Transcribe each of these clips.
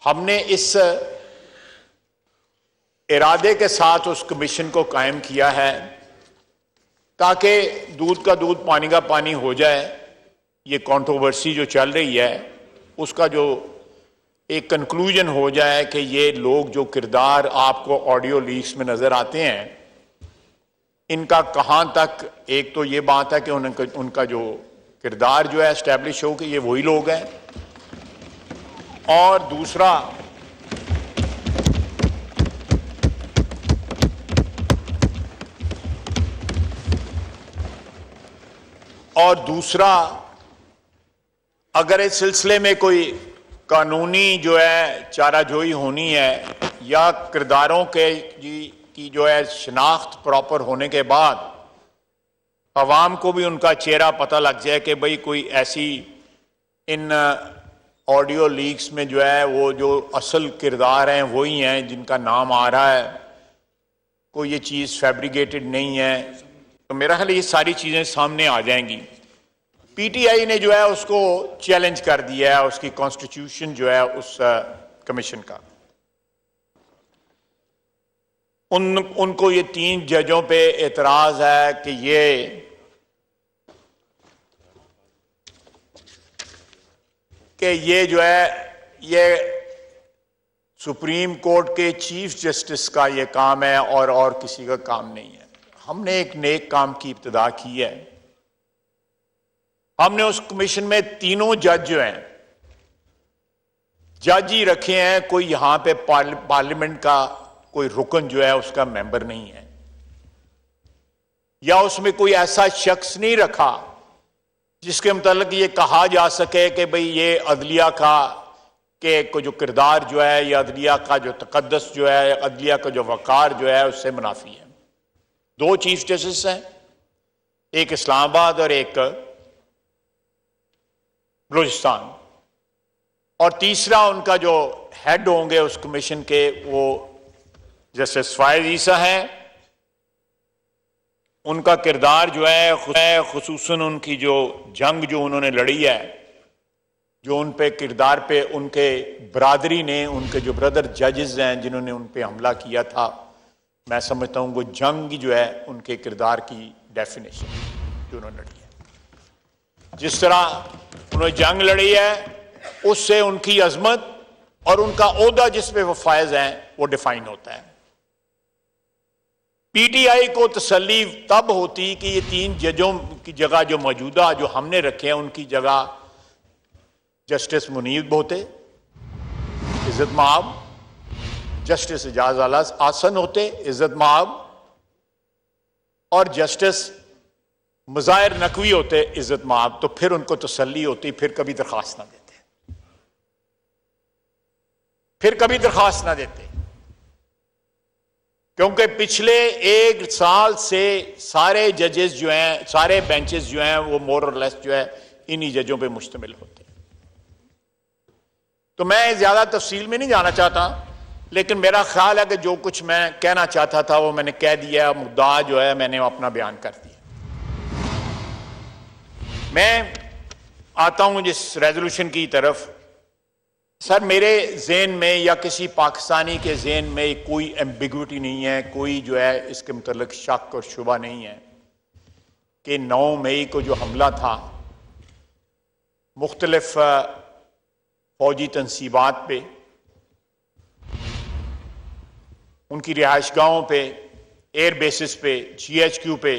हमने इस इरादे के साथ उस कमीशन को कायम किया है ताकि दूध का दूध पानी का पानी हो जाए। ये कंट्रोवर्सी जो चल रही है उसका जो एक कंक्लूजन हो जाए कि ये लोग जो किरदार आपको ऑडियो लीक्स में नजर आते हैं इनका कहां तक, एक तो ये बात है कि उनका जो किरदार जो है एस्टैब्लिश हो कि ये वही लोग हैं, और दूसरा अगर इस सिलसिले में कोई कानूनी जो है चाराजोई होनी है या किरदारों की जो है शनाख्त प्रॉपर होने के बाद अवाम को भी उनका चेहरा पता लग जाए कि भाई कोई ऐसी इन ऑडियो लीक्स में जो है वो जो असल किरदार हैं वही हैं जिनका नाम आ रहा है, कोई ये चीज़ फैब्रिकेटेड नहीं है, तो मेरा ख्याल ये सारी चीज़ें सामने आ जाएंगी। पीटीआई ने जो है उसको चैलेंज कर दिया है, उसकी कॉन्स्टिट्यूशन जो है उस कमीशन का। उनको ये 3 जजों पे एतराज है कि ये जो है ये सुप्रीम कोर्ट के चीफ जस्टिस का ये काम है और किसी का काम नहीं है। हमने एक नेक काम की इब्तिदा की है। हमने उस कमीशन में 3 जज जो हैं जज ही रखे हैं, कोई यहां पे पार्लियामेंट का कोई रुकन जो है उसका मेंबर नहीं है, या उसमें कोई ऐसा शख्स नहीं रखा जिसके मुतालिक ये कहा जा सके कि भाई ये अदलिया का को जो किरदार जो है या अदलिया का जो तकद्दस जो है, अदलिया का जो वकार जो है उससे मुनाफी है। 2 चीफ जस्टिस हैं, एक इस्लामाबाद और एक बलूचिस्तान, और तीसरा उनका जो हेड होंगे उस कमीशन के वो जस्टिस फायज ईसा हैं। उनका किरदार जो है खुसूसन उनकी जो जंग जो उन्होंने लड़ी है, जो उन पे किरदार पे उनके बरादरी ने, उनके जो ब्रदर जजेस हैं जिन्होंने उन पे हमला किया था, मैं समझता हूं वो जंग जो है उनके किरदार की डेफिनेशन जो उन्होंने लड़ी है। जिस तरह उन्होंने जंग लड़ी है उससे उनकी अजमत और उनका ओहदा जिसमें वो फायज हैं वो डिफाइन होता है। पीटीआई को तसल्ली तब होती कि ये 3 जजों की जगह जो मौजूदा जो हमने रखे हैं उनकी जगह जस्टिस मुनीब होते, इज्जत माब, जस्टिस एजाज आला आसन होते, इज्जत माब, और जस्टिस मुजाहिर नकवी होते, इज्जत माब, तो फिर उनको तसल्ली होती, फिर कभी दरखास्त ना देते, क्योंकि पिछले 1 साल से सारे जजेस जो हैं, सारे बेंचेस जो हैं वो मोर और लेस जो है इन्हीं जजों पे मुश्तमिल होते हैं। तो मैं ज्यादा तफसील में नहीं जाना चाहता, लेकिन मेरा ख्याल है कि जो कुछ मैं कहना चाहता था वो मैंने कह दिया, मुद्दा जो है मैंने अपना बयान कर दिया। मैं आता हूं जिस रेजोल्यूशन की तरफ। सर, मेरे ज़हन में या किसी पाकिस्तानी के ज़हन में कोई एम्बिग्विटी नहीं है, कोई जो है इसके मुतल्लिक शक और शुबा नहीं है कि 9 मई को जो हमला था मुख्तलिफ फौजी तनसीबात पे, उनकी रिहाइशगाहों पे, एयर बेसिस पे, GHQ पे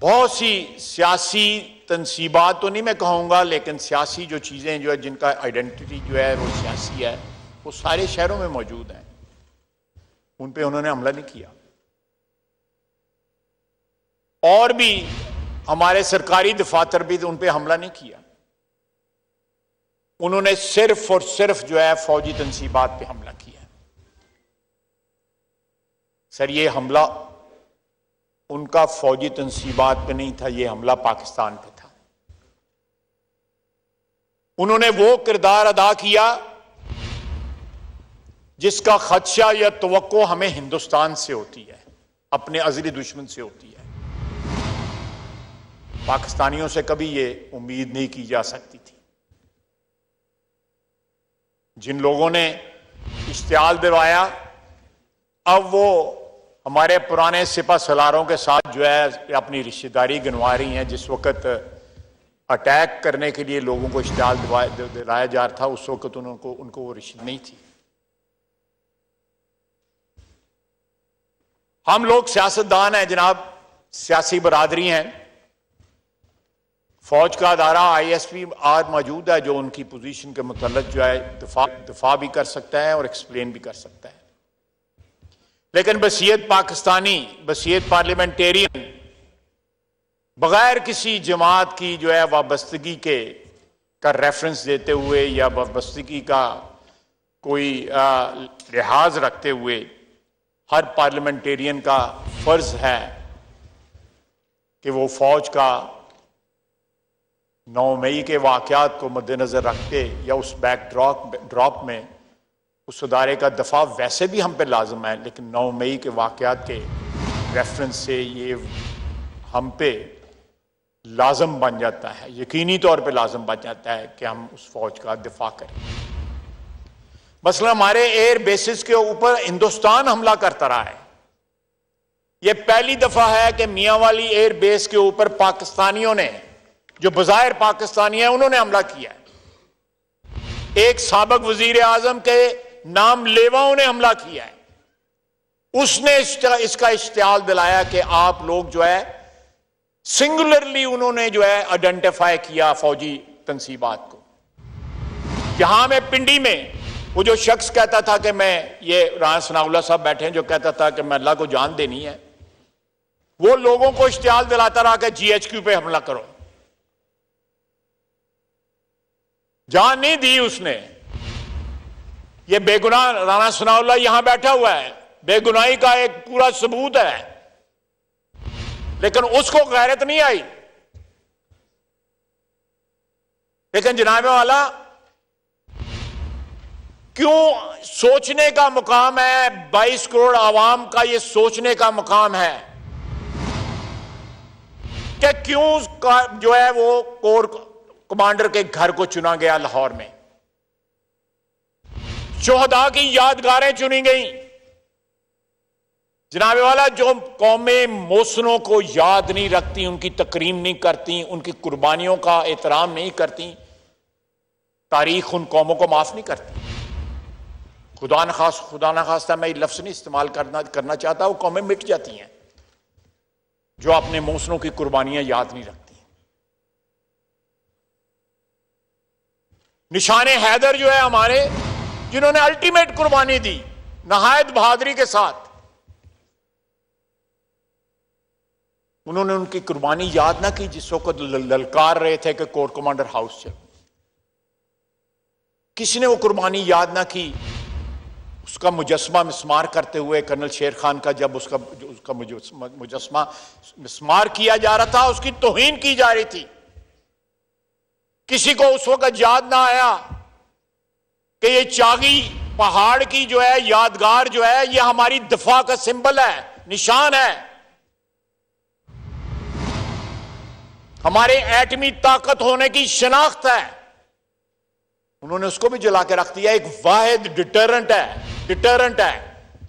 बहुत सी सियासी तनसीबात तो नहीं मैं कहूँगा, लेकिन सियासी जो चीज़ें जो है जिनका आइडेंटिटी जो है वो सियासी है, वो सारे शहरों में मौजूद हैं। उन पे उन्होंने हमला नहीं किया। और भी हमारे सरकारी दफातर भी उन पे हमला नहीं किया। उन्होंने सिर्फ और सिर्फ जो है फौजी तनसीबात पे हमला किया। सर, ये हमला उनका फौजी तनसीबात पे नहीं था, ये हमला पाकिस्तान पे था। उन्होंने वो किरदार अदा किया जिसका खदशा या तवक्को हमें हिंदुस्तान से होती है, अपने अज़ली दुश्मन से होती है। पाकिस्तानियों से कभी ये उम्मीद नहीं की जा सकती थी। जिन लोगों ने इश्तियाल दिलवाया, अब वो हमारे पुराने सिपा सलारों के साथ जो है अपनी रिश्तेदारी गिनवा रही हैं। जिस वक्त अटैक करने के लिए लोगों को इश्तियाल दिलाया जा रहा था, उस वक्त उनको वो रिश्ते नहीं थी। हम लोग सियासतदान हैं जनाब, सियासी बरादरी हैं। फौज का अदारा ISP आज मौजूद है जो उनकी पोजीशन के मुतल्लिक जो है दफा भी कर सकता है और एक्सप्लेन भी कर सकता है। लेकिन बसीयत पाकिस्तानी, बसीयत पार्लियामेंटेरियन, बगैर किसी जमात की जो है वाबस्तगी का रेफरेंस देते हुए या वाबस्तगी का कोई लिहाज रखते हुए, हर पार्लियामेंटेरियन का फर्ज है कि वो फौज का 9 मई के वाक़यात को मद्देनजर रख के या उस बैकड्रॉप में उस अदारे का दफा वैसे भी हम पे लाजम है, लेकिन 9 मई के वाक़यात के रेफरेंस से ये हम पे लाजम बन जाता है, यकीनी तौर पे लाजम बन जाता है कि हम उस फौज का दिफा करें। मसलन हमारे एयर बेसिस के ऊपर हिंदुस्तान हमला करता रहा है। यह पहली दफा है कि मियांवाली एयर बेस के ऊपर पाकिस्तानियों ने, जो बज़ाहिर पाकिस्तानी है, उन्होंने हमला किया है। एक साबिक वजीर आजम के नाम लेवाओं ने हमला किया है। उसने इसका इश्तियाल दिलाया कि आप लोग जो है सिंगुलरली उन्होंने जो है आइडेंटिफाई किया फौजी तंसीबात को। यहां में पिंडी में वो जो शख्स कहता था कि मैं, ये राना सनाउल्लाह साहब बैठे हैं, जो कहता था कि मैं अल्लाह को जान देनी है, वो लोगों को इश्तियाल दिलाता रहा कि GHQ पे हमला करो। जान नहीं दी उसने। ये बेगुनाह राना सनाउल्लाह यहां बैठा हुआ है, बेगुनाही का एक पूरा सबूत है, लेकिन उसको गैरत नहीं आई। लेकिन जनाब वाला, क्यों सोचने का मुकाम है, 22 करोड़ आवाम का ये सोचने का मुकाम है कि क्यों जो है वो कोर कमांडर के घर को चुना गया लाहौर में, शोहदा की यादगारें चुनी गई। जनाब वाला, जो कौमें मोहसिनों को याद नहीं रखती, उनकी तकरीम नहीं करती, उनकी कुर्बानियों का एहतराम नहीं करती, तारीख उन कौमों को माफ नहीं करती। खुदा न खास्ता मैं ये लफ्ज नहीं इस्तेमाल करना चाहता, वो कौमें मिट जाती हैं जो अपने मोहसिनों की कुर्बानियां याद नहीं रखती। निशाने हैदर जो है हमारे, जिन्होंने अल्टीमेट कुर्बानी दी नहायत बहादुरी के साथ, उन्होंने उनकी कुर्बानी याद ना की जिस वक्त ललकार रहे थे कि कोर कमांडर हाउस चल। किसी ने वो कुर्बानी याद ना की। उसका मुजस्मा मिस्मार करते हुए कर्नल शेर खान का, जब उसका मुजस्मा मिस्मार किया जा रहा था, उसकी तौहीन की जा रही थी। किसी को उस वक्त याद ना आया कि ये चागी पहाड़ की जो है यादगार जो है, ये हमारी दफा का सिंबल है, निशान है, हमारे एटमी ताकत होने की शनाख्त है। उन्होंने उसको भी जला के रख दिया। एक वाहिद डिटरेंट है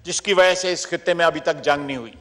जिसकी वजह से इस खित्ते में अभी तक जंग नहीं हुई।